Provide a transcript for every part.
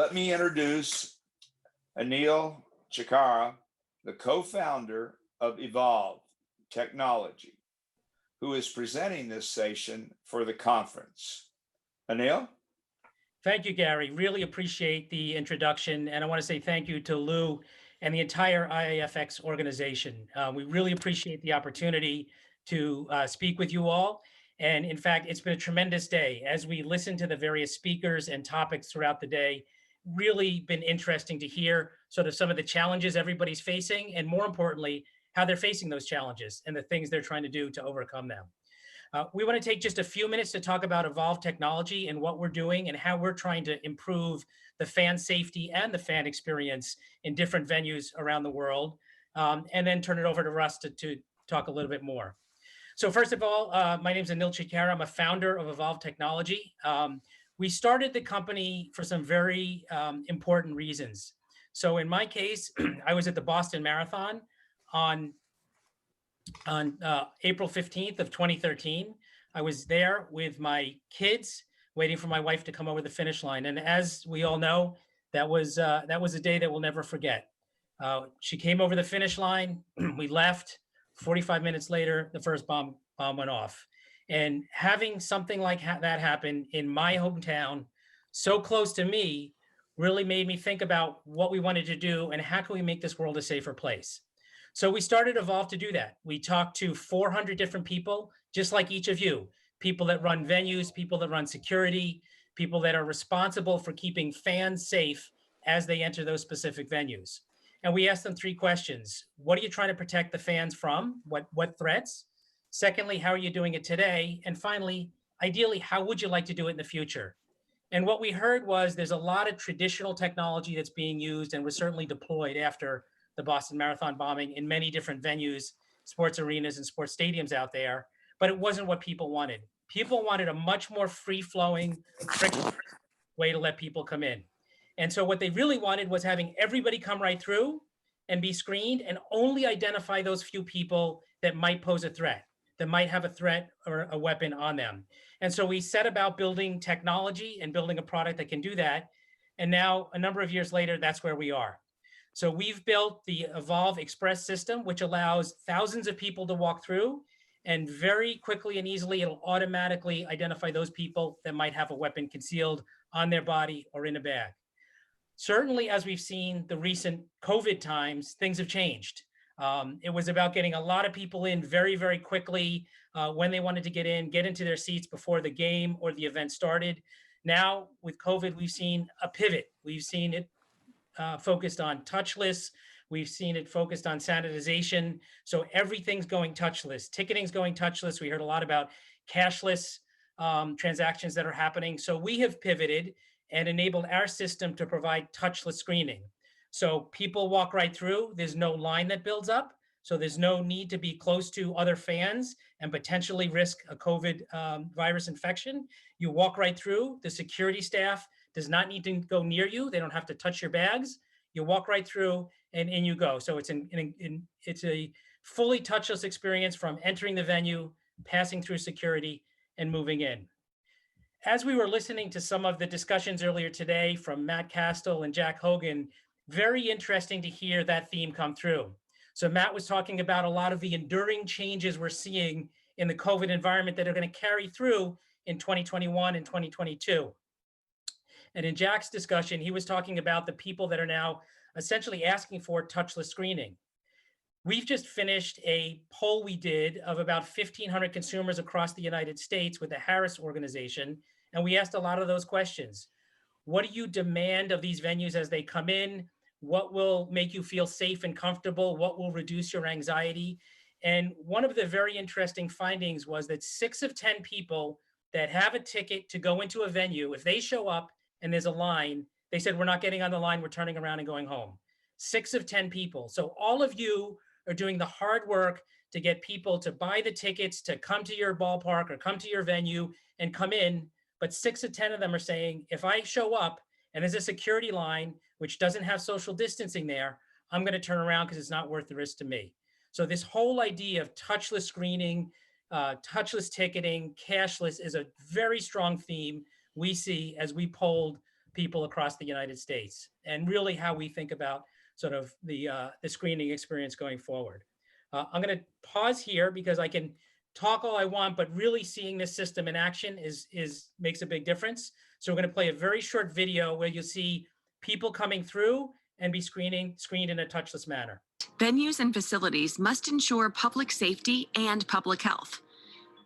Let me introduce Anil Chikara, the co-founder of Evolve Technology, who is presenting this session for the conference. Anil? Thank you, Gary. Really appreciate the introduction. And I want to say thank you to Lou and the entire IAFX organization. We really appreciate the opportunity to speak with you all. And in fact, it's been a tremendous day as we listen to the various speakers and topics throughout the day. Really been interesting to hear sort of some of the challenges everybody's facing, and more importantly, how they're facing those challenges and the things they're trying to do to overcome them. We want to take just a few minutes to talk about Evolve Technology and what we're doing and how we're trying to improve the fan safety and the fan experience in different venues around the world, and then turn it over to Russ to talk a little bit more. So first of all, my name is Anil Chikara. I'm a founder of Evolve Technology. We started the company for some very important reasons. So in my case, I was at the Boston Marathon on April 15th of 2013. I was there with my kids, waiting for my wife to come over the finish line. And as we all know, that was a day that we'll never forget. She came over the finish line. We left. 45 minutes later, the first bomb went off. And having something like that happen in my hometown, so close to me, really made me think about what we wanted to do and how can we make this world a safer place. So we started Evolve to do that. We talked to 400 different people, just like each of you, people that run venues, people that run security, people that are responsible for keeping fans safe as they enter those specific venues. And we asked them 3 questions. What are you trying to protect the fans from? What threats? Secondly, how are you doing it today? And finally, ideally, how would you like to do it in the future? And what we heard was there's a lot of traditional technology that's being used and was certainly deployed after the Boston Marathon bombing in many different venues, sports arenas and sports stadiums out there, but it wasn't what people wanted. People wanted a much more free-flowing, frictionless way to let people come in. And so what they really wanted was having everybody come right through and be screened and only identify those few people that might pose a threat, that might have a threat or a weapon on them. And so we set about building technology and building a product that can do that. And now, a number of years later, that's where we are. So we've built the Evolve Express system, which allows thousands of people to walk through, and very quickly and easily, it'll automatically identify those people that might have a weapon concealed on their body or in a bag. Certainly, as we've seen the recent COVID times, things have changed. It was about getting a lot of people in very, very quickly when they wanted to get into their seats before the game or the event started. Now, with COVID, we've seen a pivot. We've seen it focused on touchless. We've seen it focused on sanitization. So everything's going touchless. Ticketing's going touchless. We heard a lot about cashless transactions that are happening. So we have pivoted and enabled our system to provide touchless screening. So people walk right through. There's no line that builds up. So there's no need to be close to other fans and potentially risk a COVID virus infection. You walk right through. The security staff does not need to go near you. They don't have to touch your bags. You walk right through and in you go. So it's a fully touchless experience from entering the venue, passing through security, and moving in. As we were listening to some of the discussions earlier today from Matt Castle and Jack Hogan, very interesting to hear that theme come through. So Matt was talking about a lot of the enduring changes we're seeing in the COVID environment that are going to carry through in 2021 and 2022. And in Jack's discussion, he was talking about the people that are now essentially asking for touchless screening. We've just finished a poll we did of about 1,500 consumers across the United States with the Harris organization, and we asked a lot of those questions. What do you demand of these venues as they come in? What will make you feel safe and comfortable? What will reduce your anxiety? And one of the very interesting findings was that 6 of 10 people that have a ticket to go into a venue, if they show up and there's a line, they said, we're not getting on the line, we're turning around and going home. 6 of 10 people. So all of you are doing the hard work to get people to buy the tickets, to come to your ballpark or come to your venue and come in. But 6 of 10 of them are saying, if I show up and there's a security line, which doesn't have social distancing there, I'm going to turn around because it's not worth the risk to me. So this whole idea of touchless screening, touchless ticketing, cashless is a very strong theme we see as we polled people across the United States, and really how we think about sort of the screening experience going forward. I'm going to pause here because I can talk all I want, but really seeing this system in action is makes a big difference. So we're going to play a very short video where you'll see people coming through and be screened in a touchless manner. Venues and facilities must ensure public safety and public health.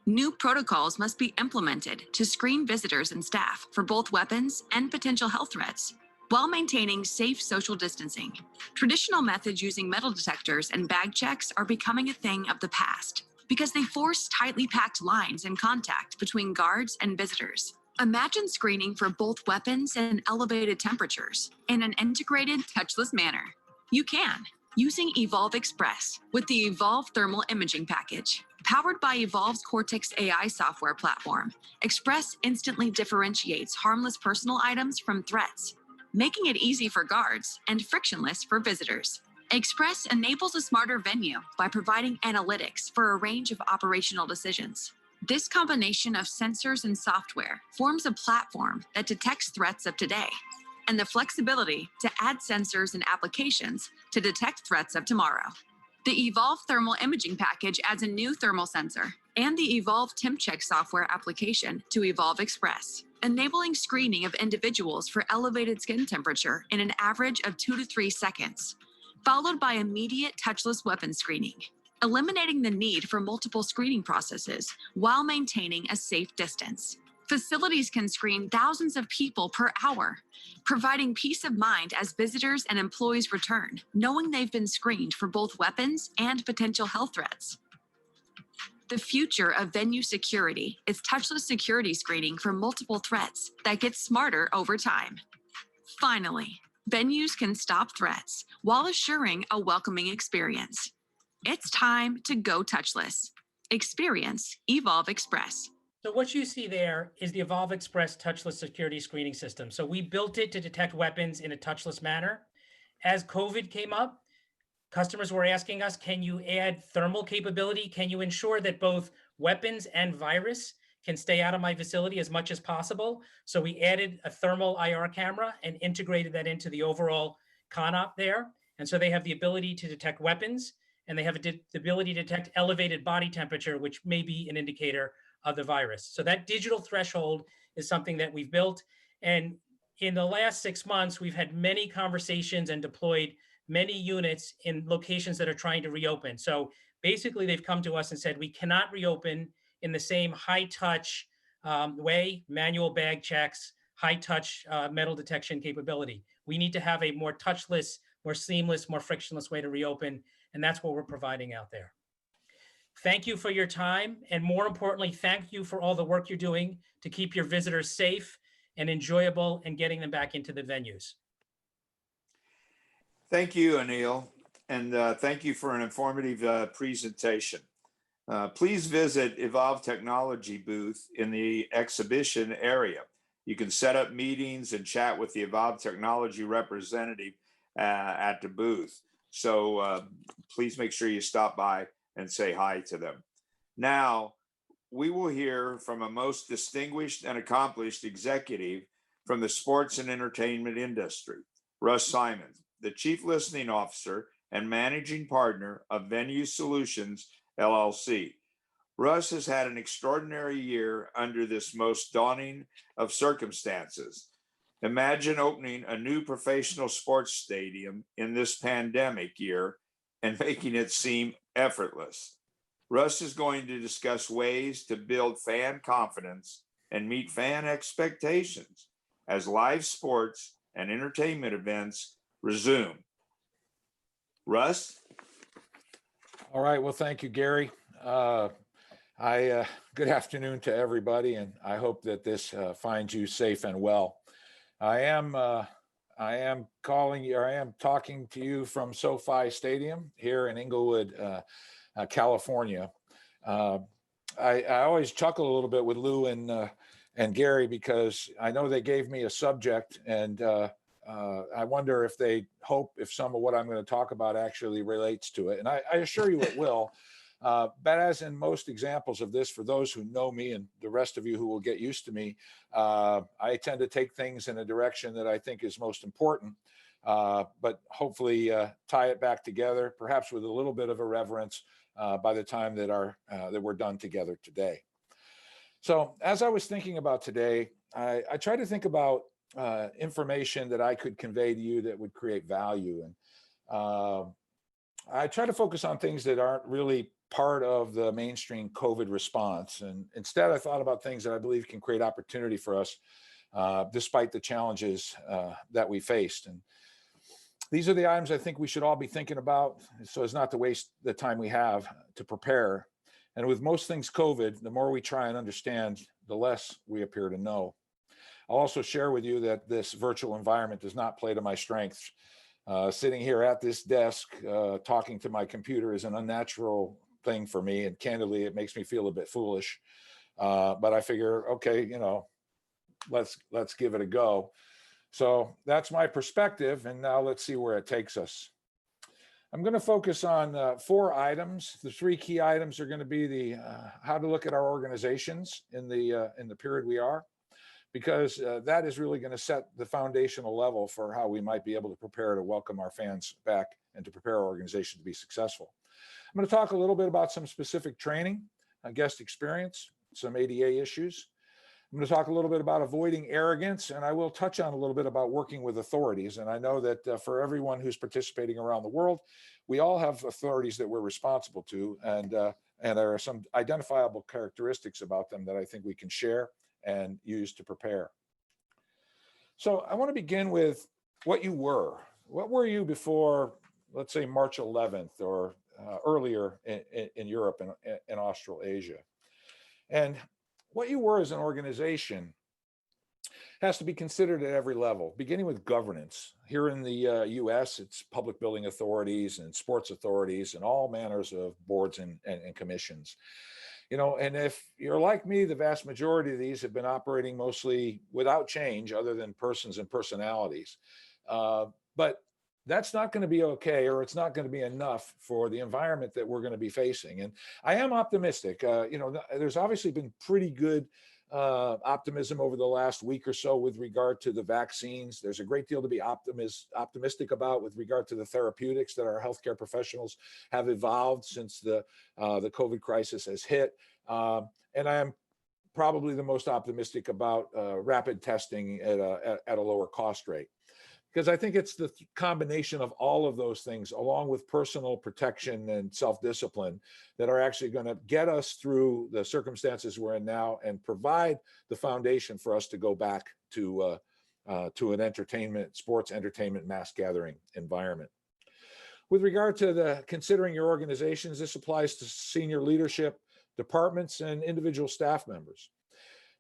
New protocols must be implemented to screen visitors and staff for both weapons and potential health threats, while maintaining safe social distancing. Traditional methods using metal detectors and bag checks are becoming a thing of the past because they force tightly packed lines and contact between guards and visitors. Imagine screening for both weapons and elevated temperatures in an integrated, touchless manner. You can, using Evolv Express with the Evolv Thermal Imaging Package. Powered by Evolv's Cortex AI software platform, Express instantly differentiates harmless personal items from threats, making it easy for guards and frictionless for visitors. Express enables a smarter venue by providing analytics for a range of operational decisions. This combination of sensors and software forms a platform that detects threats of today, and the flexibility to add sensors and applications to detect threats of tomorrow. The Evolv Thermal Imaging Package adds a new thermal sensor and the Evolv TempCheck software application to Evolv Express, enabling screening of individuals for elevated skin temperature in an average of 2 to 3 seconds, followed by immediate touchless weapon screening, eliminating the need for multiple screening processes while maintaining a safe distance. Facilities can screen thousands of people per hour, providing peace of mind as visitors and employees return, knowing they've been screened for both weapons and potential health threats. The future of venue security is touchless security screening for multiple threats that gets smarter over time. Finally, venues can stop threats while assuring a welcoming experience. It's time to go touchless. Experience Evolv Express. So what you see there is the Evolv Express touchless security screening system. So we built it to detect weapons in a touchless manner. As COVID came up, customers were asking us, can you add thermal capability? Can you ensure that both weapons and virus can stay out of my facility as much as possible? So we added a thermal IR camera and integrated that into the overall ConOp there. And so they have the ability to detect weapons, and they have the ability to detect elevated body temperature, which may be an indicator of the virus. So that digital threshold is something that we've built. And in the last 6 months, we've had many conversations and deployed many units in locations that are trying to reopen. So basically, they've come to us and said, we cannot reopen in the same high touch way, manual bag checks, high touch metal detection capability. We need to have a more touchless, more seamless, more frictionless way to reopen. And that's what we're providing out there. Thank you for your time. And more importantly, thank you for all the work you're doing to keep your visitors safe and enjoyable and getting them back into the venues. Thank you, Anil, and thank you for an informative presentation. Please visit Evolv Technology booth in the exhibition area. You can set up meetings and chat with the Evolv Technology representative at the booth. So please make sure you stop by and say hi to them. Now, we will hear from a most distinguished and accomplished executive from the sports and entertainment industry, Russ Simons, the Chief Listening Officer and Managing Partner of Venue Solutions, LLC. Russ has had an extraordinary year under this most daunting of circumstances. Imagine opening a new professional sports stadium in this pandemic year and making it seem effortless. Russ is going to discuss ways to build fan confidence and meet fan expectations as live sports and entertainment events resume. Russ? All right. Well, thank you, Gary. Good afternoon to everybody, and I hope that this finds you safe and well. I am calling you, or I am talking to you from SoFi Stadium here in Inglewood, California. I always chuckle a little bit with Lou and Gary because I know they gave me a subject, and I wonder if some of what I'm going to talk about actually relates to it. And I assure you it will. But as in most examples of this, for those who know me and the rest of you who will get used to me, I tend to take things in a direction that I think is most important, but hopefully tie it back together, perhaps with a little bit of irreverence by the time that we're done together today. So as I was thinking about today, I try to think about information that I could convey to you that would create value. And I try to focus on things that aren't really part of the mainstream COVID response. And instead, I thought about things that I believe can create opportunity for us, despite the challenges that we faced. And these are the items I think we should all be thinking about so as not to waste the time we have to prepare. And with most things COVID, the more we try and understand, the less we appear to know. I'll also share with you that this virtual environment does not play to my strengths. Sitting here at this desk, talking to my computer is an unnatural thing for me. And candidly, it makes me feel a bit foolish. But I figure, okay, let's give it a go. So that's my perspective. And now let's see where it takes us. I'm going to focus on 4 items. The 3 key items are going to be the how to look at our organizations in the period we are, because that is really going to set the foundational level for how we might be able to prepare to welcome our fans back and to prepare our organization to be successful. I'm going to talk a little bit about some specific training, guest experience, some ADA issues. I'm going to talk a little bit about avoiding arrogance, and I will touch on a little bit about working with authorities. And I know that for everyone who's participating around the world, we all have authorities that we're responsible to, and there are some identifiable characteristics about them that I think we can share and use to prepare. So I want to begin with what you were. What were you before, let's say, March 11th or earlier in Europe and Australasia? And what you were as an organization has to be considered at every level, beginning with governance. Here in the US, it's public building authorities and sports authorities and all manners of boards and commissions. And if you're like me, the vast majority of these have been operating mostly without change other than persons and personalities. But that's not going to be okay, or it's not going to be enough for the environment that we're going to be facing. And I am optimistic. There's obviously been pretty good optimism over the last week or so with regard to the vaccines. There's a great deal to be optimistic about with regard to the therapeutics that our healthcare professionals have evolved since the COVID crisis has hit. And I am probably the most optimistic about rapid testing at a lower cost rate, because I think it's the combination of all of those things, along with personal protection and self-discipline, that are actually going to get us through the circumstances we're in now and provide the foundation for us to go back to an sports entertainment, mass gathering environment. With regard to considering your organizations, this applies to senior leadership, departments, and individual staff members.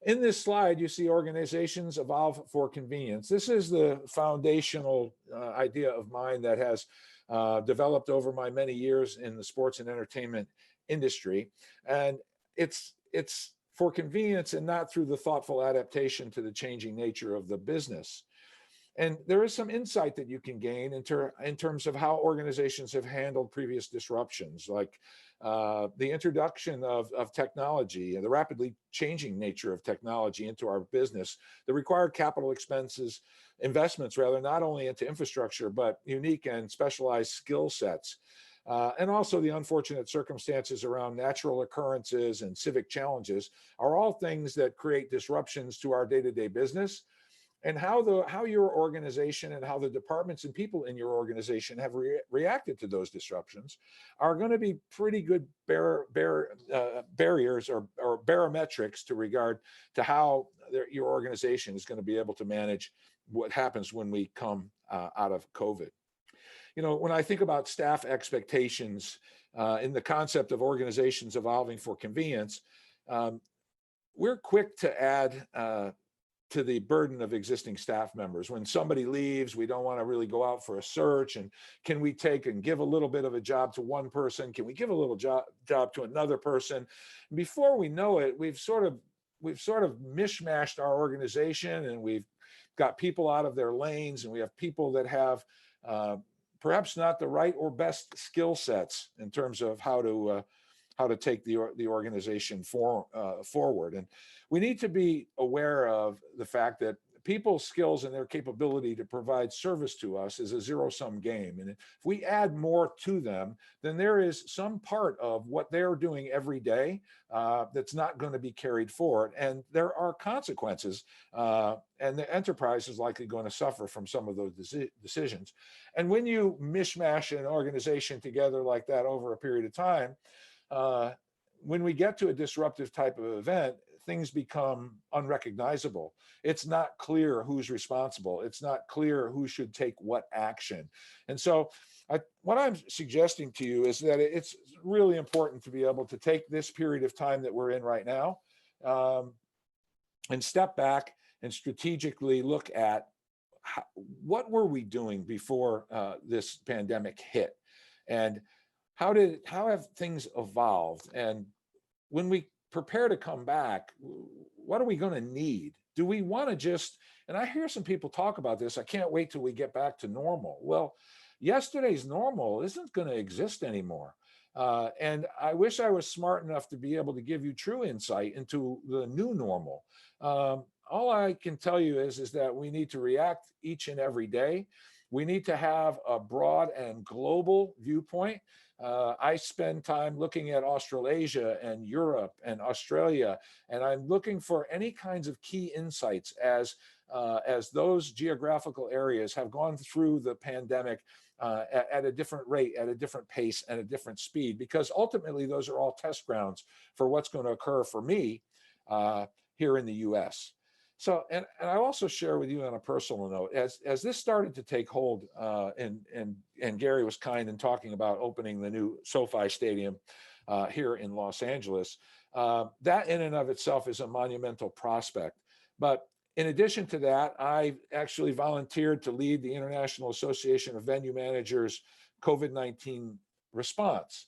In this slide, you see organizations evolve for convenience. This is the foundational idea of mine that has developed over my many years in the sports and entertainment industry. And it's for convenience and not through the thoughtful adaptation to the changing nature of the business. And there is some insight that you can gain in terms of how organizations have handled previous disruptions, like the introduction of technology and the rapidly changing nature of technology into our business, the required capital investments rather, not only into infrastructure, but unique and specialized skill sets. And also the unfortunate circumstances around natural occurrences and civic challenges are all things that create disruptions to our day-to-day business. And how your organization and how the departments and people in your organization have reacted to those disruptions are going to be pretty good barriers or barometrics to regard to how your organization is going to be able to manage what happens when we come out of COVID. When I think about staff expectations in the concept of organizations evolving for convenience, we're quick to add to the burden of existing staff members. When somebody leaves, we don't want to really go out for a search. And can we take and give a little bit of a job to one person? Can we give a little job to another person? Before we know it, we've sort of mishmashed our organization, and we've got people out of their lanes, and we have people that have perhaps not the right or best skill sets in terms of how how to take the organization forward. And we need to be aware of the fact that people's skills and their capability to provide service to us is a zero-sum game. And if we add more to them, then there is some part of what they're doing every day that's not going to be carried forward. And there are consequences, and the enterprise is likely going to suffer from some of those decisions. And when you mishmash an organization together like that over a period of time, when we get to a disruptive type of event, things become unrecognizable. It's not clear who's responsible. It's not clear who should take what action. And so what I'm suggesting to you is that it's really important to be able to take this period of time that we're in right now and step back and strategically look at what were we doing before this pandemic hit, and how have things evolved? And when we prepare to come back, what are we going to need? Do we want to just, and I hear some people talk about this, I can't wait till we get back to normal. Well, yesterday's normal isn't going to exist anymore. And I wish I was smart enough to be able to give you true insight into the new normal. All I can tell you is that we need to react each and every day. We need to have a broad and global viewpoint. I spend time looking at Australasia and Europe and Australia, and I'm looking for any kinds of key insights as those geographical areas have gone through the pandemic at a different rate, at a different pace, and a different speed, because ultimately those are all test grounds for what's going to occur for me here in the US. So, and I also share with you on a personal note, as this started to take hold, and Gary was kind in talking about opening the new SoFi Stadium here in Los Angeles, that in and of itself is a monumental prospect. But in addition to that, I actually volunteered to lead the International Association of Venue Managers COVID-19 response,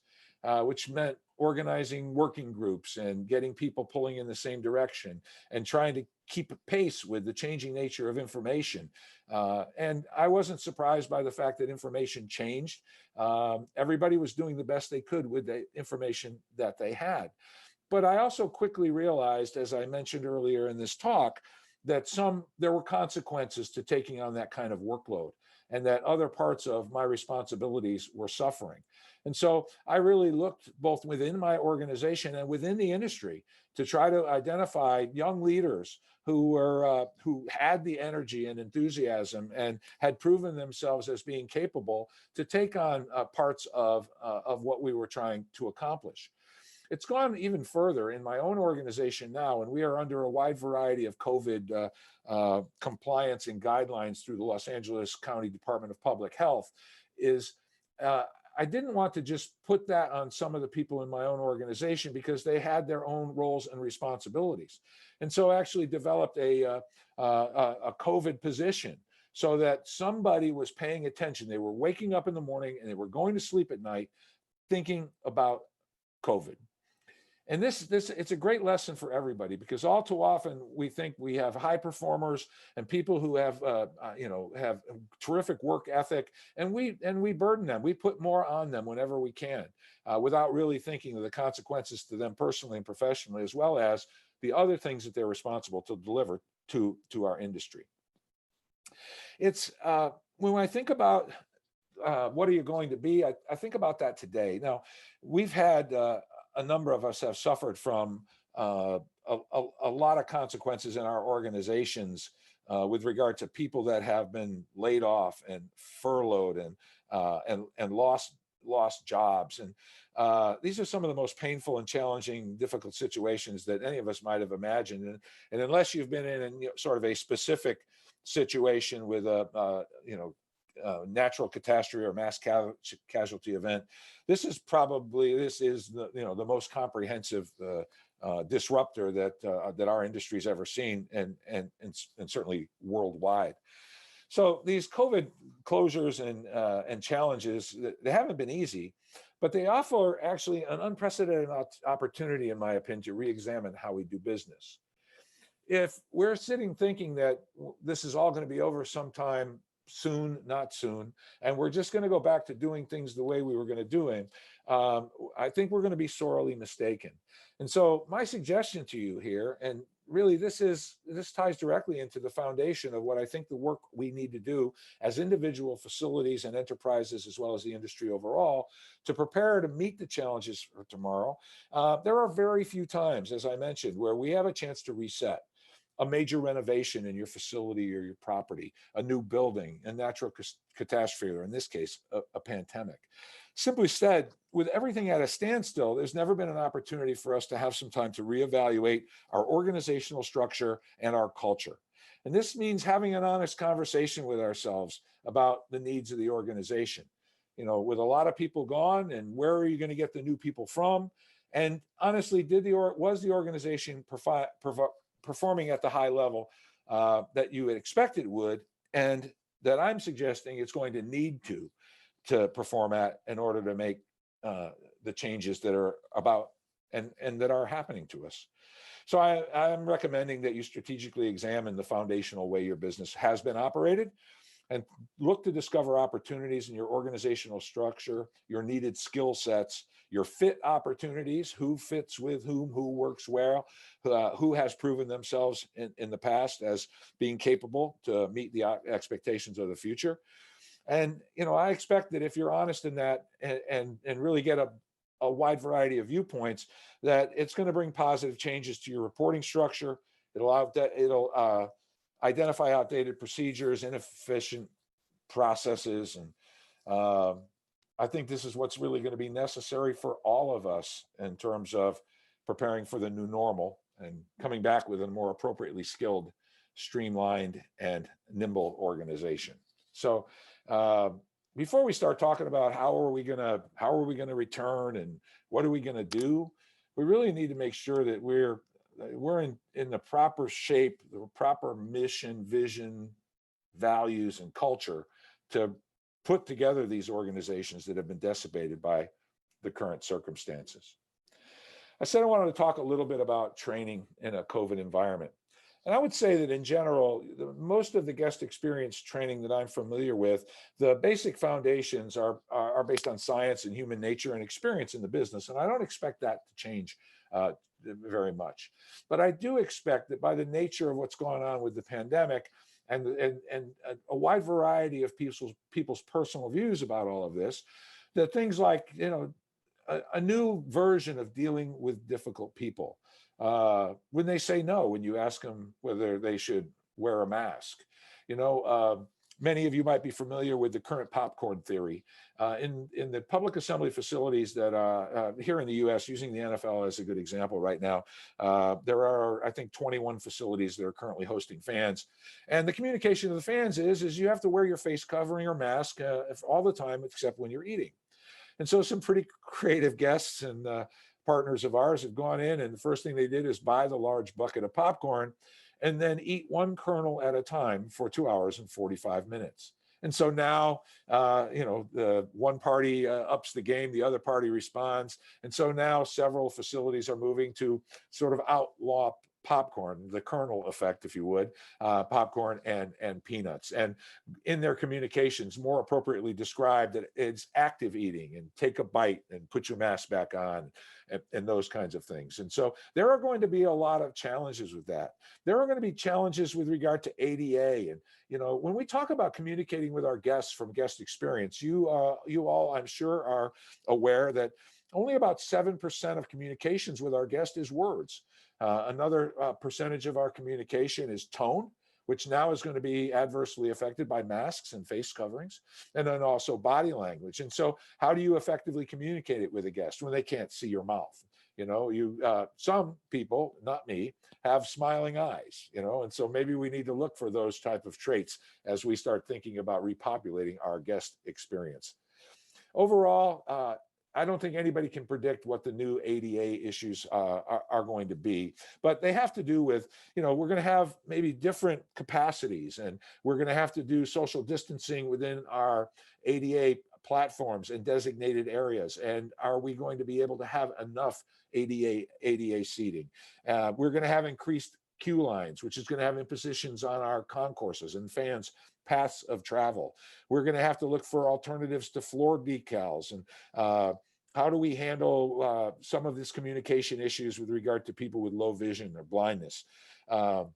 which meant organizing working groups and getting people pulling in the same direction and trying to keep pace with the changing nature of information. And I wasn't surprised by the fact that information changed. Everybody was doing the best they could with the information that they had. But I also quickly realized, as I mentioned earlier in this talk, that there were consequences to taking on that kind of workload, and that other parts of my responsibilities were suffering. And so I really looked both within my organization and within the industry to try to identify young leaders who had the energy and enthusiasm and had proven themselves as being capable to take on parts of what we were trying to accomplish. It's gone even further in my own organization now, and we are under a wide variety of COVID compliance and guidelines through the Los Angeles County Department of Public Health. I didn't want to just put that on some of the people in my own organization because they had their own roles and responsibilities. And so I actually developed a COVID position so that somebody was paying attention. They were waking up in the morning and they were going to sleep at night thinking about COVID. And it's a great lesson for everybody, because all too often we think we have high performers and people who have have terrific work ethic, and we burden them. We put more on them whenever we can, without really thinking of the consequences to them personally and professionally, as well as the other things that they're responsible to deliver to our industry. It's when I think about what are you going to be, I think about that today. Now, we've had a number of us have suffered from a lot of consequences in our organizations with regard to people that have been laid off and furloughed and lost jobs. And these are some of the most painful and challenging, difficult situations that any of us might have imagined. And unless you've been in sort of a specific situation with a natural catastrophe or mass casualty event, this is the most comprehensive disruptor that our industry's ever seen, and certainly worldwide. So these COVID closures and challenges, they haven't been easy, but they offer actually an unprecedented opportunity, in my opinion, to re-examine how we do business. If we're sitting thinking that this is all going to be over sometime soon, not soon, and we're just going to go back to doing things the way we were going to do them, I think we're going to be sorely mistaken. And so my suggestion to you here, and really this ties directly into the foundation of what I think the work we need to do as individual facilities and enterprises, as well as the industry overall, to prepare to meet the challenges for tomorrow. There are very few times, as I mentioned, where we have a chance to reset. A major renovation in your facility or your property, a new building, a natural catastrophe, or in this case, a pandemic. Simply said, with everything at a standstill, there's never been an opportunity for us to have some time to reevaluate our organizational structure and our culture. And this means having an honest conversation with ourselves about the needs of the organization. You know, with a lot of people gone, and where are you going to get the new people from? And honestly, was the organization performing at the high level that you had expected it would, and that I'm suggesting it's going to need to perform at in order to make the changes that are about and that are happening to us. So I'm recommending that you strategically examine the foundational way your business has been operated, and look to discover opportunities in your organizational structure, your needed skill sets, your fit opportunities, who fits with whom, who works well, who has proven themselves in the past as being capable to meet the expectations of the future. And, you know, I expect that if you're honest in that and really get a wide variety of viewpoints, that it's going to bring positive changes to your reporting structure. It'll identify outdated procedures, inefficient processes. And I think this is what's really going to be necessary for all of us in terms of preparing for the new normal and coming back with a more appropriately skilled, streamlined, and nimble organization. So before we start talking about how are we going to return and what are we going to do, we really need to make sure that we're in the proper shape, the proper mission, vision, values, and culture to put together these organizations that have been decimated by the current circumstances. I said I wanted to talk a little bit about training in a COVID environment. And I would say that in general, most of the guest experience training that I'm familiar with, the basic foundations are based on science and human nature and experience in the business. And I don't expect that to change very much. But I do expect that by the nature of what's going on with the pandemic and a wide variety of people's personal views about all of this, that things like, you know, a new version of dealing with difficult people. When they say no, when you ask them whether they should wear a mask, you know, many of you might be familiar with the current popcorn theory. In the public assembly facilities that here in the US, using the NFL as a good example right now, there are, I think, 21 facilities that are currently hosting fans. And the communication to the fans is you have to wear your face covering or mask all the time, except when you're eating. And so some pretty creative guests and partners of ours have gone in, and the first thing they did is buy the large bucket of popcorn and then eat one kernel at a time for 2 hours and 45 minutes. And so now, you know, the one party ups the game, the other party responds. And so now several facilities are moving to sort of outlaw popcorn, the kernel effect, if you would, popcorn and peanuts. And in their communications, more appropriately described that it's active eating and take a bite and put your mask back on and those kinds of things. And so there are going to be a lot of challenges with that. There are going to be challenges with regard to ADA. And, you know, when we talk about communicating with our guests from guest experience, you all, I'm sure, are aware that only about 7% of communications with our guest is words. Another percentage of our communication is tone, which now is going to be adversely affected by masks and face coverings, and then also body language. And so how do you effectively communicate it with a guest when they can't see your mouth? You know, some people, not me, have smiling eyes, you know, and so maybe we need to look for those type of traits as we start thinking about repopulating our guest experience. Overall, I don't think anybody can predict what the new ADA issues are going to be, but they have to do with, you know, we're going to have maybe different capacities, and we're going to have to do social distancing within our ADA platforms and designated areas. And are we going to be able to have enough ADA seating? We're going to have increased queue lines, which is going to have impositions on our concourses and fans' paths of travel. We're going to have to look for alternatives to floor decals and how do we handle some of this communication issues with regard to people with low vision or blindness? And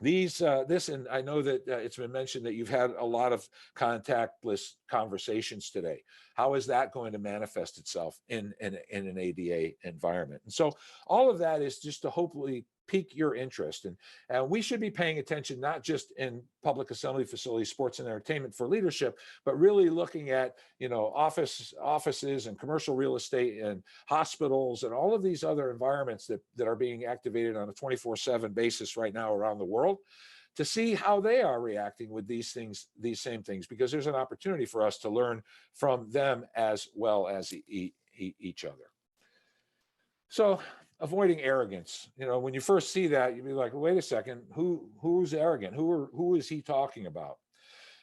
I know that it's been mentioned that you've had a lot of contactless conversations today. How is that going to manifest itself in an ADA environment? And so all of that is just to hopefully pique your interest. And we should be paying attention, not just in public assembly facilities, sports and entertainment for leadership, but really looking at, offices and commercial real estate and hospitals and all of these other environments that are being activated on a 24/7 basis right now around the world, to see how they are reacting with these same things, because there's an opportunity for us to learn from them as well as each other. So avoiding arrogance, when you first see that, you'd be like, wait a second, who's arrogant? Who is he talking about?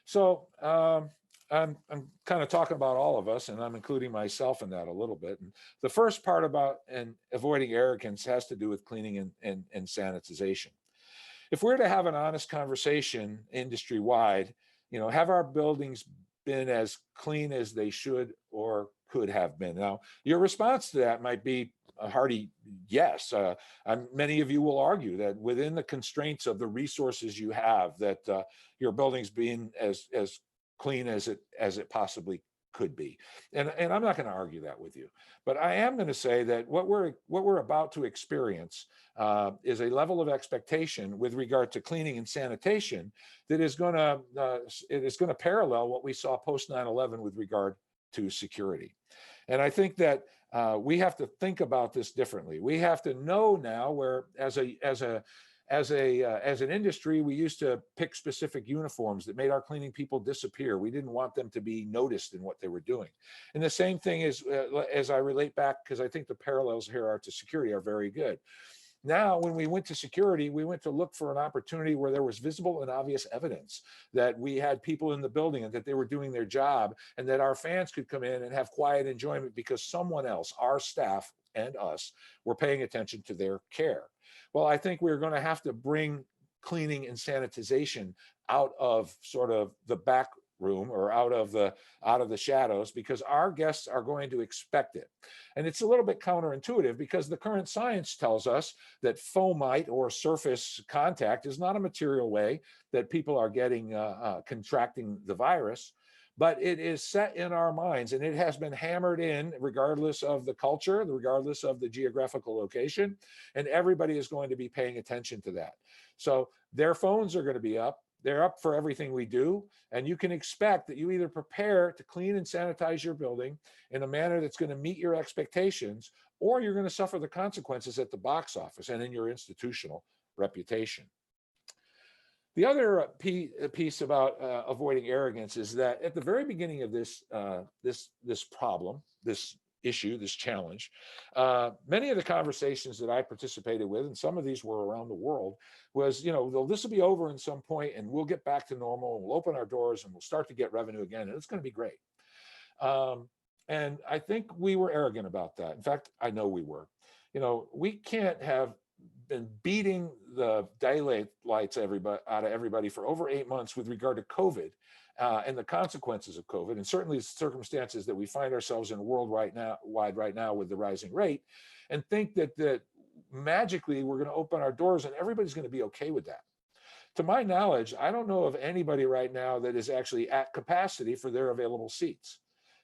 So I'm kind of talking about all of us, and I'm including myself in that a little bit. And the first part about avoiding arrogance has to do with cleaning and sanitization. If we're to have an honest conversation industry-wide, have our buildings been as clean as they should or could have been? Now, your response to that might be a hearty yes. Many of you will argue that within the constraints of the resources you have, that your building's being as clean as it possibly could be. And I'm not going to argue that with you, but I am going to say that what we're about to experience is a level of expectation with regard to cleaning and sanitation that is going to parallel what we saw post 9/11 with regard to security. And I think that we have to think about this differently. We have to know now where, as an industry, we used to pick specific uniforms that made our cleaning people disappear. We didn't want them to be noticed in what they were doing. And the same thing is, as I relate back, because I think the parallels here to security are very good. Now, when we went to security, we went to look for an opportunity where there was visible and obvious evidence that we had people in the building and that they were doing their job, and that our fans could come in and have quiet enjoyment because someone else, our staff and us, were paying attention to their care. Well, I think we're going to have to bring cleaning and sanitization out of sort of the back room or out of the shadows, because our guests are going to expect it. And it's a little bit counterintuitive, because the current science tells us that fomite, or surface contact, is not a material way that people are getting contracting the virus. But it is set in our minds, and it has been hammered in regardless of the culture, regardless of the geographical location, and everybody is going to be paying attention to that. So their phones are going to be up. They're up for everything we do, and you can expect that you either prepare to clean and sanitize your building in a manner that's going to meet your expectations, or you're going to suffer the consequences at the box office and in your institutional reputation. The other piece about avoiding arrogance is that at the very beginning of this problem, this issue, this challenge, many of the conversations that I participated with, and some of these were around the world, was, this will be over in some point, and we'll get back to normal, and we'll open our doors, and we'll start to get revenue again, and it's going to be great. And I think we were arrogant about that. In fact, I know we were. We can't have been beating the daylights out of everybody for over 8 months with regard to COVID and the consequences of COVID, and certainly the circumstances that we find ourselves in worldwide right now with the rising rate, and think that magically we're going to open our doors and everybody's going to be okay with that. To my knowledge, I don't know of anybody right now that is actually at capacity for their available seats.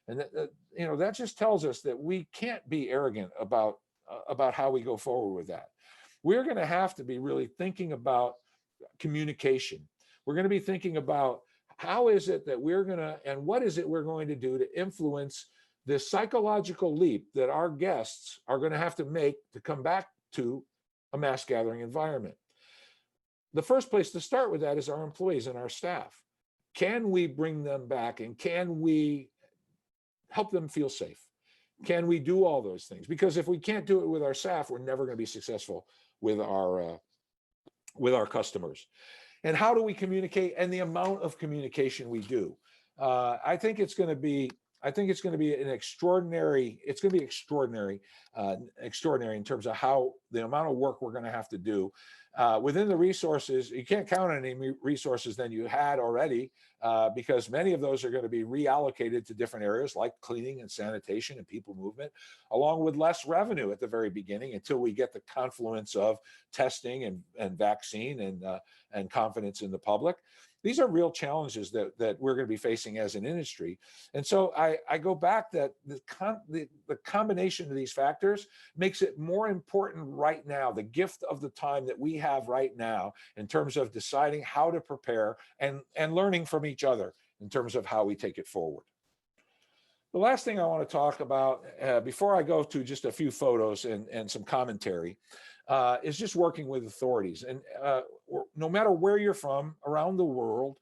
And that just tells us that we can't be arrogant about how we go forward with that. We're going to have to be really thinking about communication. We're going to be thinking about how is it that and what is it we're going to do to influence this psychological leap that our guests are going to have to make to come back to a mass gathering environment. The first place to start with that is our employees and our staff. Can we bring them back, and can we help them feel safe? Can we do all those things? Because if we can't do it with our staff, we're never going to be successful with our customers. And how do we communicate, and the amount of communication we do? I think it's going to be I think it's going to be an extraordinary, it's going to be extraordinary in terms of how the amount of work we're going to have to do. Within the resources, you can't count on any resources than you had already, because many of those are going to be reallocated to different areas like cleaning and sanitation and people movement, along with less revenue at the very beginning until we get the confluence of testing and vaccine and confidence in the public. These are real challenges that we're going to be facing as an industry. And so I go back that the combination of these factors makes it more important right now, the gift of the time that we have right now in terms of deciding how to prepare and learning from each other in terms of how we take it forward. The last thing I want to talk about before I go to just a few photos and some commentary is just working with authorities. And no matter where you're from around the world,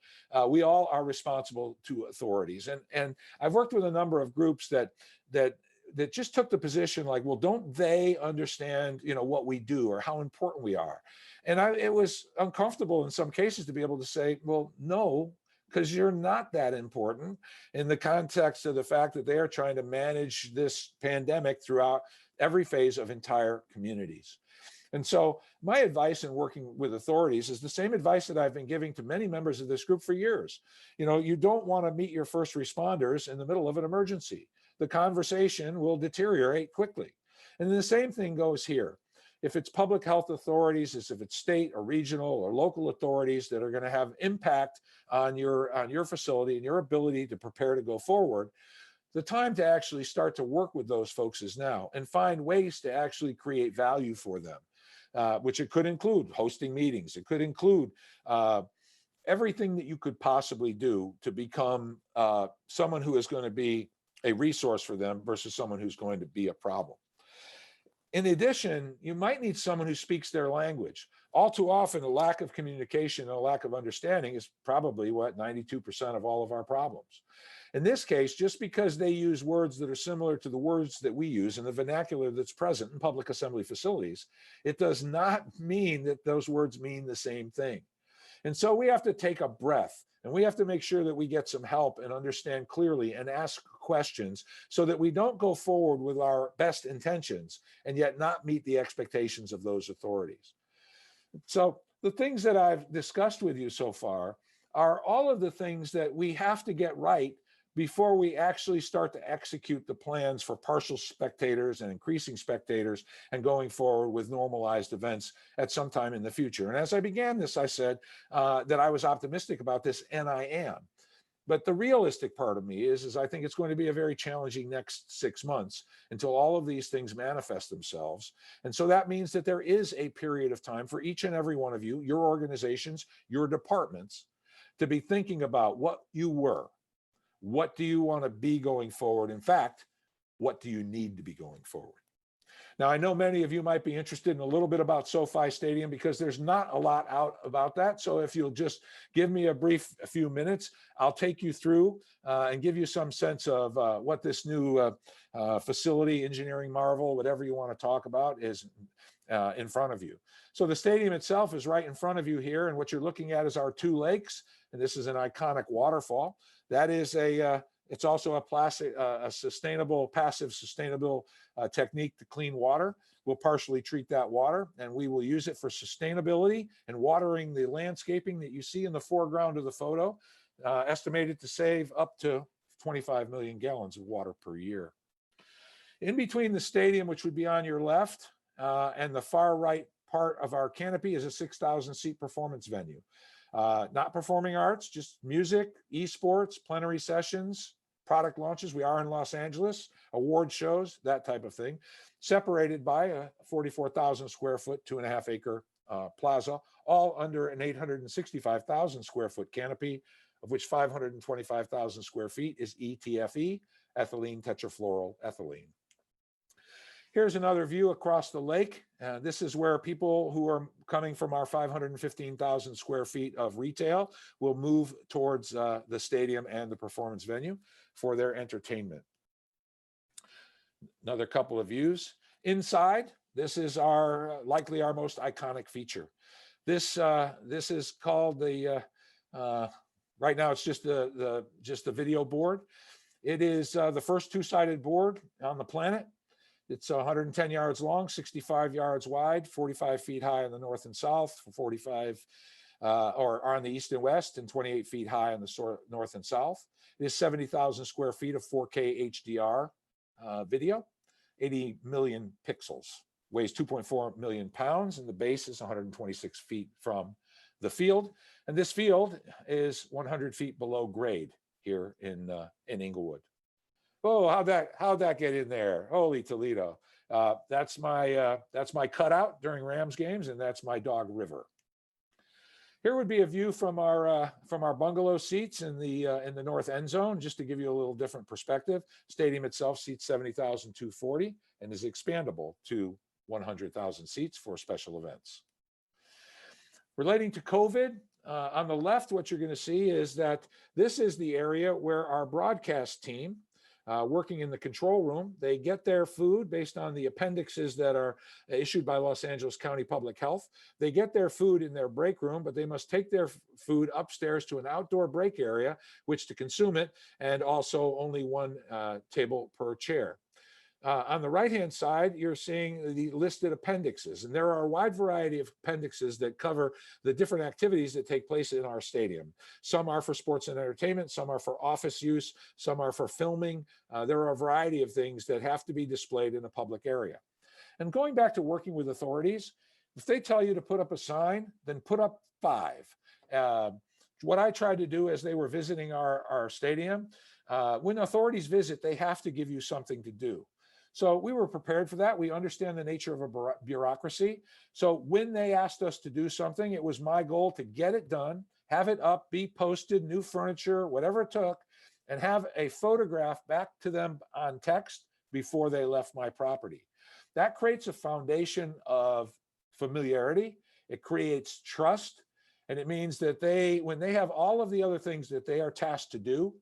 we all are responsible to authorities. And I've worked with a number of groups that just took the position like, well, don't they understand, what we do or how important we are? And it was uncomfortable in some cases to be able to say, well, no, because you're not that important in the context of the fact that they are trying to manage this pandemic throughout every phase of entire communities. And so my advice in working with authorities is the same advice that I've been giving to many members of this group for years. You don't want to meet your first responders in the middle of an emergency. The conversation will deteriorate quickly. And the same thing goes here. If it's public health authorities, if it's state or regional or local authorities that are going to have impact on your facility and your ability to prepare to go forward, the time to actually start to work with those folks is now and find ways to actually create value for them. Which it could include hosting meetings. It could include everything that you could possibly do to become someone who is going to be a resource for them versus someone who's going to be a problem. In addition, you might need someone who speaks their language. All too often, a lack of communication and a lack of understanding is probably 92% of all of our problems. In this case, just because they use words that are similar to the words that we use in the vernacular that's present in public assembly facilities, it does not mean that those words mean the same thing. And so we have to take a breath and we have to make sure that we get some help and understand clearly and ask questions so that we don't go forward with our best intentions and yet not meet the expectations of those authorities. So the things that I've discussed with you so far are all of the things that we have to get right before we actually start to execute the plans for partial spectators and increasing spectators and going forward with normalized events at some time in the future. And as I began this, I said that I was optimistic about this, and I am. But the realistic part of me is I think it's going to be a very challenging next 6 months until all of these things manifest themselves. And so that means that there is a period of time for each and every one of you, your organizations, your departments, to be thinking about what you were. What do you want to be going forward? In fact, what do you need to be going forward? Now, I know many of you might be interested in a little bit about SoFi Stadium because there's not a lot out about that. So if you'll just give me a few minutes, I'll take you through and give you some sense of what this new facility, engineering marvel, whatever you want to talk about, is in front of you. So the stadium itself is right in front of you here. And what you're looking at is our two lakes. And this is an iconic waterfall. That is it's also a sustainable, passive sustainable technique to clean water. We'll partially treat that water and we will use it for sustainability and watering the landscaping that you see in the foreground of the photo, estimated to save up to 25 million gallons of water per year. In between the stadium, which would be on your left, and the far right part of our canopy is a 6,000 seat performance venue. Not performing arts, just music, esports, plenary sessions, product launches. We are in Los Angeles, award shows, that type of thing, separated by a 44,000 square foot, 2.5 acre plaza, all under an 865,000 square foot canopy, of which 525,000 square feet is ETFE, ethylene tetrafluoroethylene. Here's another view across the lake. This is where people who are coming from our 515,000 square feet of retail will move towards the stadium and the performance venue for their entertainment. Another couple of views. Inside, this is likely our most iconic feature. This is called the, right now it's just the video board. It is the first two-sided board on the planet. It's 110 yards long, 65 yards wide, 45 feet high on the north and south, 45 or on the east and west, and 28 feet high on the north and south. It is 70,000 square feet of 4K HDR video, 80 million pixels, weighs 2.4 million pounds, and the base is 126 feet from the field. And this field is 100 feet below grade here in Inglewood. Oh, how'd that get in there? Holy Toledo! That's my cutout during Rams games, and that's my dog River. Here would be a view from our bungalow seats in the north end zone, just to give you a little different perspective. Stadium itself seats 70,240 and is expandable to 100,000 seats for special events. Relating to COVID, on the left, what you're going to see is that this is the area where our broadcast team, working in the control room, they get their food based on the appendixes that are issued by Los Angeles County Public Health. They get their food in their break room, but they must take their food upstairs to an outdoor break area, which to consume it, and also only one table per chair. On the right-hand side, you're seeing the listed appendixes, and there are a wide variety of appendixes that cover the different activities that take place in our stadium. Some are for sports and entertainment, some are for office use, some are for filming. There are a variety of things that have to be displayed in a public area. And going back to working with authorities, if they tell you to put up a sign, then put up 5. What I tried to do as they were visiting our stadium, when authorities visit, they have to give you something to do. So we were prepared for that. We understand the nature of a bureaucracy. So when they asked us to do something, it was my goal to get it done, have it up, be posted, new furniture, whatever it took, and have a photograph back to them on text before they left my property. That creates a foundation of familiarity. It creates trust. And it means that when they have all of the other things that they are tasked to do,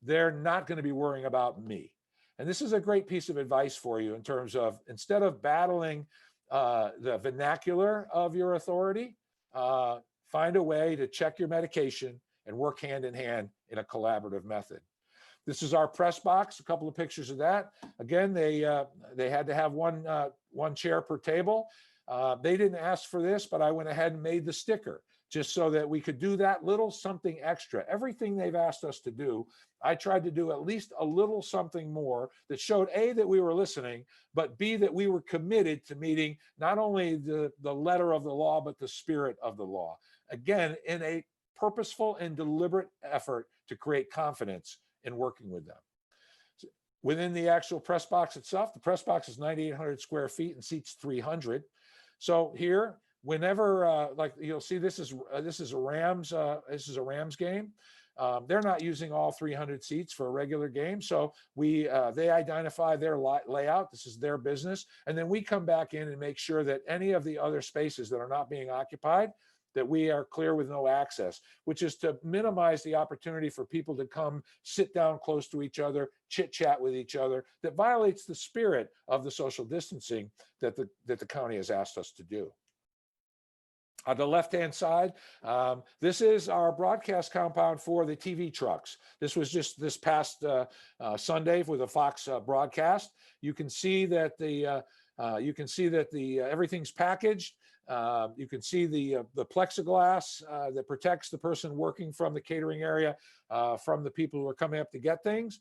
they're not going to be worrying about me. And this is a great piece of advice for you in terms of, instead of battling the vernacular of your authority, find a way to check your medication and work hand in hand in a collaborative method. This is our press box, a couple of pictures of that. Again, they had to have one chair per table. They didn't ask for this, but I went ahead and made the sticker just so that we could do that little something extra. Everything they've asked us to do, I tried to do at least a little something more that showed A, that we were listening, but B, that we were committed to meeting not only the letter of the law, but the spirit of the law. Again, in a purposeful and deliberate effort to create confidence in working with them. Within the actual press box itself, the press box is 9,800 square feet and seats 300. So here, whenever, like you'll see, this is a Rams game. They're not using all 300 seats for a regular game, so they identify their layout. This is their business, and then we come back in and make sure that any of the other spaces that are not being occupied, that we are clear with no access, which is to minimize the opportunity for people to come sit down close to each other, chit chat with each other. That violates the spirit of the social distancing that the county has asked us to do. On the left-hand side, this is our broadcast compound for the TV trucks. This was just this past Sunday with a Fox broadcast. You can see that everything's packaged. You can see the plexiglass that protects the person working from the catering area from the people who are coming up to get things.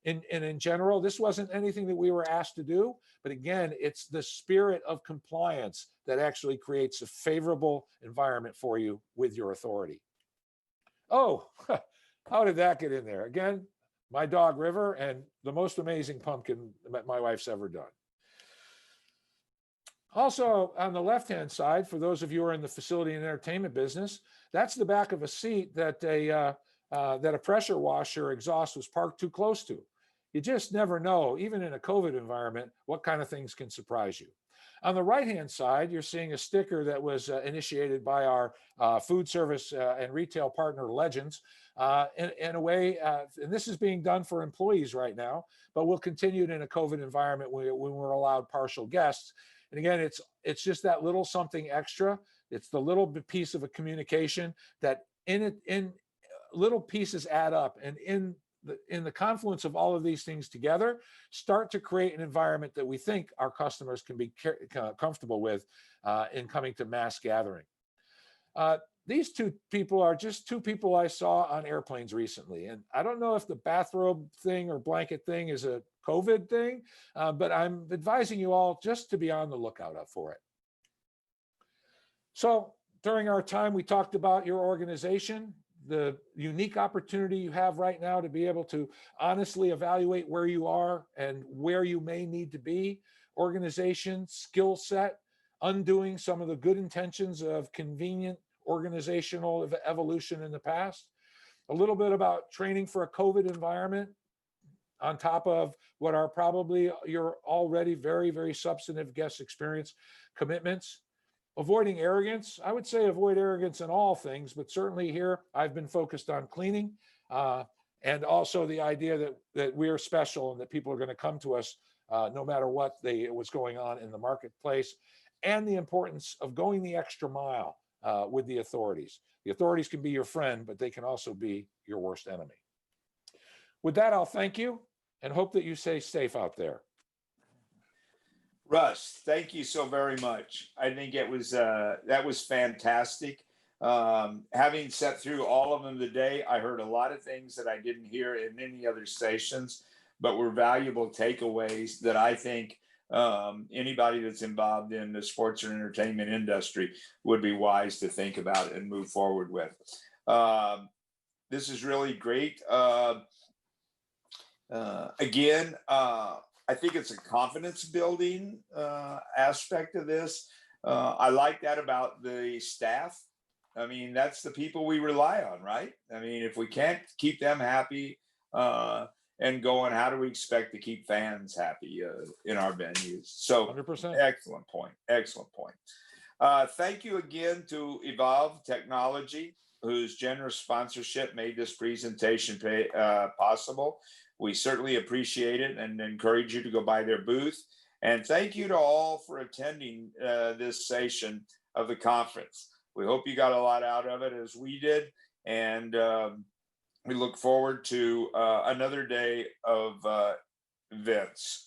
In general, this wasn't anything that we were asked to do, but again, it's the spirit of compliance that actually creates a favorable environment for you with your authority. Oh, how did that get in there? Again, my dog River, and the most amazing pumpkin that my wife's ever done. Also, on the left-hand side, for those of you who are in the facility and entertainment business, that's the back of a seat that a pressure washer exhaust was parked too close to. You just never know, even in a COVID environment, what kind of things can surprise you. On the right-hand side, you're seeing a sticker that was initiated by our food service and retail partner, Legends, in a way, and this is being done for employees right now, but we'll continue it in a COVID environment when we're allowed partial guests. And again, it's just that little something extra. It's the little piece of a communication that in little pieces add up, and in in the confluence of all of these things together, start to create an environment that we think our customers can be comfortable with in coming to mass gathering. These two people are just two people I saw on airplanes recently. And I don't know if the bathrobe thing or blanket thing is a COVID thing, but I'm advising you all just to be on the lookout for it. So during our time, we talked about your organization, the unique opportunity you have right now to be able to honestly evaluate where you are and where you may need to be, organization, skill set, undoing some of the good intentions of convenient organizational evolution in the past, a little bit about training for a COVID environment on top of what are probably your already very, very substantive guest experience commitments. Avoiding arrogance. I would say avoid arrogance in all things, but certainly here I've been focused on cleaning and also the idea that we're special and that people are going to come to us no matter what's going on in the marketplace, and the importance of going the extra mile with the authorities. The authorities can be your friend, but they can also be your worst enemy. With that, I'll thank you and hope that you stay safe out there. Russ, thank you so very much. I think it was that was fantastic. Having sat through all of them today, I heard a lot of things that I didn't hear in any other stations, but were valuable takeaways that I think anybody that's involved in the sports and entertainment industry would be wise to think about and move forward with. This is really great. Again, I think it's a confidence building aspect of this. I like that about the staff. I mean, that's the people we rely on, right? I mean, if we can't keep them happy and going, how do we expect to keep fans happy in our venues? So 100%. Excellent point. Excellent point. Thank you again to Evolve Technology, whose generous sponsorship made this presentation possible. We certainly appreciate it and encourage you to go by their booth. And thank you to all for attending this session of the conference. We hope you got a lot out of it as we did. And we look forward to another day of events.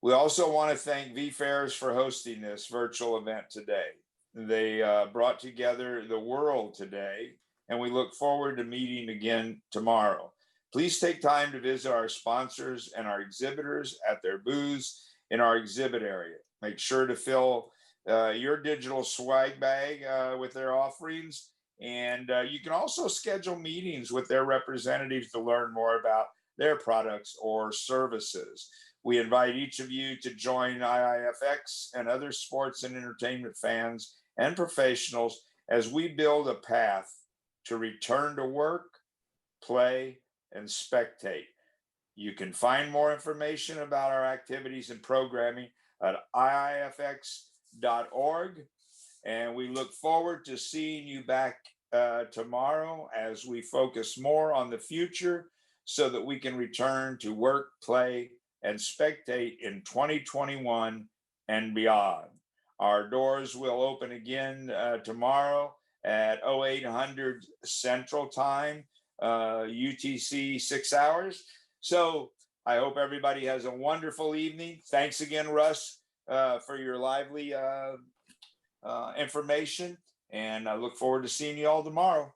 We also want to thank VFairs for hosting this virtual event today. They brought together the world today, and we look forward to meeting again tomorrow. Please take time to visit our sponsors and our exhibitors at their booths in our exhibit area. Make sure to fill your digital swag bag with their offerings. And you can also schedule meetings with their representatives to learn more about their products or services. We invite each of you to join IIFX and other sports and entertainment fans and professionals as we build a path to return to work, play, and spectate. You can find more information about our activities and programming at iifx.org. And we look forward to seeing you back tomorrow as we focus more on the future so that we can return to work, play, and spectate in 2021 and beyond. Our doors will open again tomorrow at 0800 Central Time, UTC 6 hours. So I hope everybody has a wonderful evening. Thanks again, Russ, for your lively information. And I look forward to seeing you all tomorrow.